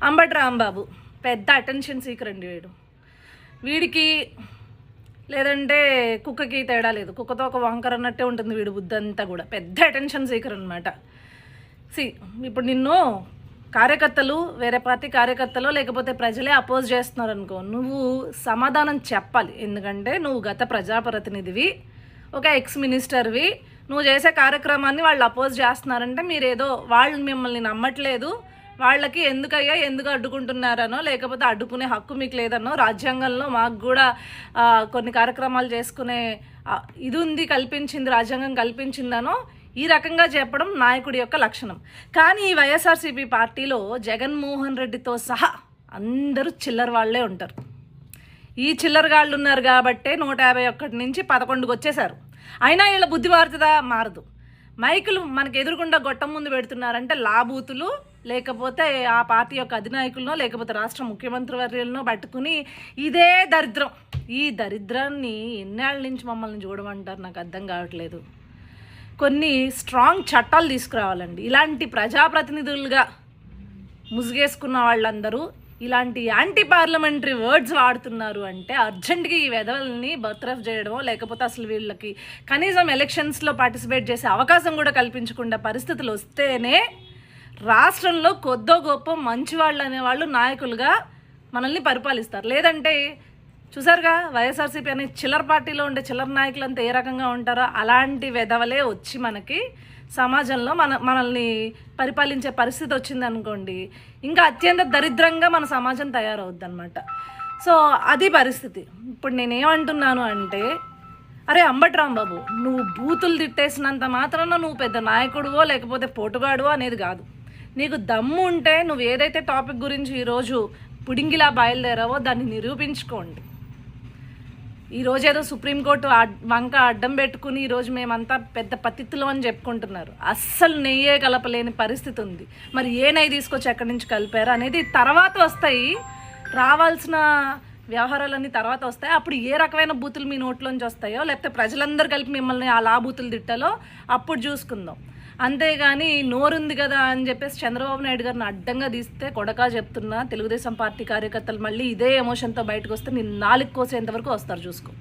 అంబటి రాంబాబు పెద్ద attention seeker అండి వీడికి లేదంటే కుక్కకి తేడా లేదు, కుక్కతో ఒక వంకర అన్నట్టే ఉంటుంది వీడి బుద్ధి అంతా కూడా. పెద్ద అటెన్షన్ సీకర్ అనమాట. ఇప్పుడు నిన్ను కార్యకర్తలు, వేరే పార్టీ కార్యకర్తలు లేకపోతే ప్రజలే అపోజ్ చేస్తున్నారు అనుకో, నువ్వు సమాధానం చెప్పాలి. ఎందుకంటే నువ్వు గత ప్రజాప్రతినిధివి, ఒక ఎక్స్ మినిస్టర్వి. నువ్వు చేసే కార్యక్రమాన్ని వాళ్ళు అపోజ్ చేస్తున్నారంటే మీరేదో వాళ్ళు మిమ్మల్ని నమ్మట్లేదు, వాళ్ళకి ఎందుకు అడ్డుకుంటున్నారనో లేకపోతే అడ్డుకునే హక్కు మీకు లేదనో, రాజ్యాంగంలో మాకు కూడా కొన్ని కార్యక్రమాలు చేసుకునే ఇది ఉంది, కల్పించింది, రాజ్యాంగం కల్పించిందనో ఈ రకంగా చెప్పడం నాయకుడి యొక్క లక్షణం. కానీ ఈ వైఎస్ఆర్సీపీ పార్టీలో జగన్మోహన్ రెడ్డితో సహా అందరూ చిల్లర వాళ్ళే ఉంటారు. ఈ చిల్లరగాళ్ళు ఉన్నారు కాబట్టే 151 నుంచి 11కి వచ్చేసారు. అయినా వీళ్ళ బుద్ధి మారుతుందా? మారదు. మైకులు మనకు ఎదురుకుండా గొట్టం ముందు పెడుతున్నారంటే లాబూతులు, లేకపోతే ఆ పార్టీ యొక్క అధినాయకులనో లేకపోతే రాష్ట్ర ముఖ్యమంత్రి వర్యులనో పట్టుకుని ఇదే దరిద్రం. ఈ దరిద్రాన్ని ఎన్నేళ్ళ నుంచి మమ్మల్ని చూడమంటారు నాకు అర్థం కావట్లేదు. కొన్ని స్ట్రాంగ్ చట్టాలు తీసుకురావాలండి. ఇలాంటి ప్రజాప్రతినిధులుగా ముసుగేసుకున్న వాళ్ళందరూ ఇలాంటి యాంటీ పార్లమెంటరీ వర్డ్స్ వాడుతున్నారు అంటే అర్జెంటుగా ఈ వెధవల్ని బర్తరఫ్ చేయడమో లేకపోతే అసలు వీళ్ళకి కనీసం ఎలక్షన్స్లో పార్టిసిపేట్ చేసే అవకాశం కూడా కల్పించకుండా పరిస్థితులు వస్తేనే రాష్ట్రంలో కొద్దో గొప్ప మంచివాళ్ళు అనేవాళ్ళు నాయకులుగా మనల్ని పరిపాలిస్తారు. లేదంటే చూసారుగా వైఎస్ఆర్సీపీ అనే చిల్లర పార్టీలో ఉండే చిల్లర నాయకులంతా ఏ రకంగా ఉంటారో అలాంటి వెధవలే వచ్చి మనకి సమాజంలో మనల్ని పరిపాలించే పరిస్థితి వచ్చింది అనుకోండి, ఇంకా అత్యంత దరిద్రంగా మన సమాజం తయారవుద్ది అనమాట. సో అది పరిస్థితి. ఇప్పుడు నేనేమంటున్నాను అంటే, అరే అంబటి రాంబాబు, నువ్వు బూతులు తిట్టేసినంత మాత్రాన నువ్వు పెద్ద నాయకుడువో లేకపోతే పోటుగాడువో అనేది కాదు. నీకు దమ్ము ఉంటే నువ్వు ఏదైతే టాపిక్ గురించి ఈరోజు పుడింగిలా బయలుదేరావో దాన్ని నిరూపించుకోండి. ఈరోజు ఏదో సుప్రీంకోర్టు వంక అడ్డం పెట్టుకుని ఈరోజు మేమంతా పెద్ద పతిత్తులు అని చెప్పుకుంటున్నారు. అస్సలు నెయ్యే కలపలేని పరిస్థితి ఉంది. మరి ఏ నెయ్యి తీసుకొచ్చి ఎక్కడి నుంచి కలిపారు అనేది తర్వాత వస్తాయి. రావాల్సిన వ్యవహారాలన్నీ తర్వాత వస్తాయి. అప్పుడు ఏ రకమైన బూతులు మీ నోట్లోంచి వస్తాయో లేకపోతే ప్రజలందరూ కలిపి మిమ్మల్ని అలా బూతులు తిట్టాలో అప్పుడు చూసుకుందాం. అంతేగాని నోరుంది కదా అని చెప్పేసి చంద్రబాబు నాయుడు గారిని అడ్డంగా తీస్తే కొడకా చెప్తున్నా, తెలుగుదేశం పార్టీ కార్యకర్తలు మళ్ళీ ఇదే ఎమోషన్తో బయటకు వస్తే నేను 4 కోసేంతవరకు వస్తారు, చూసుకో.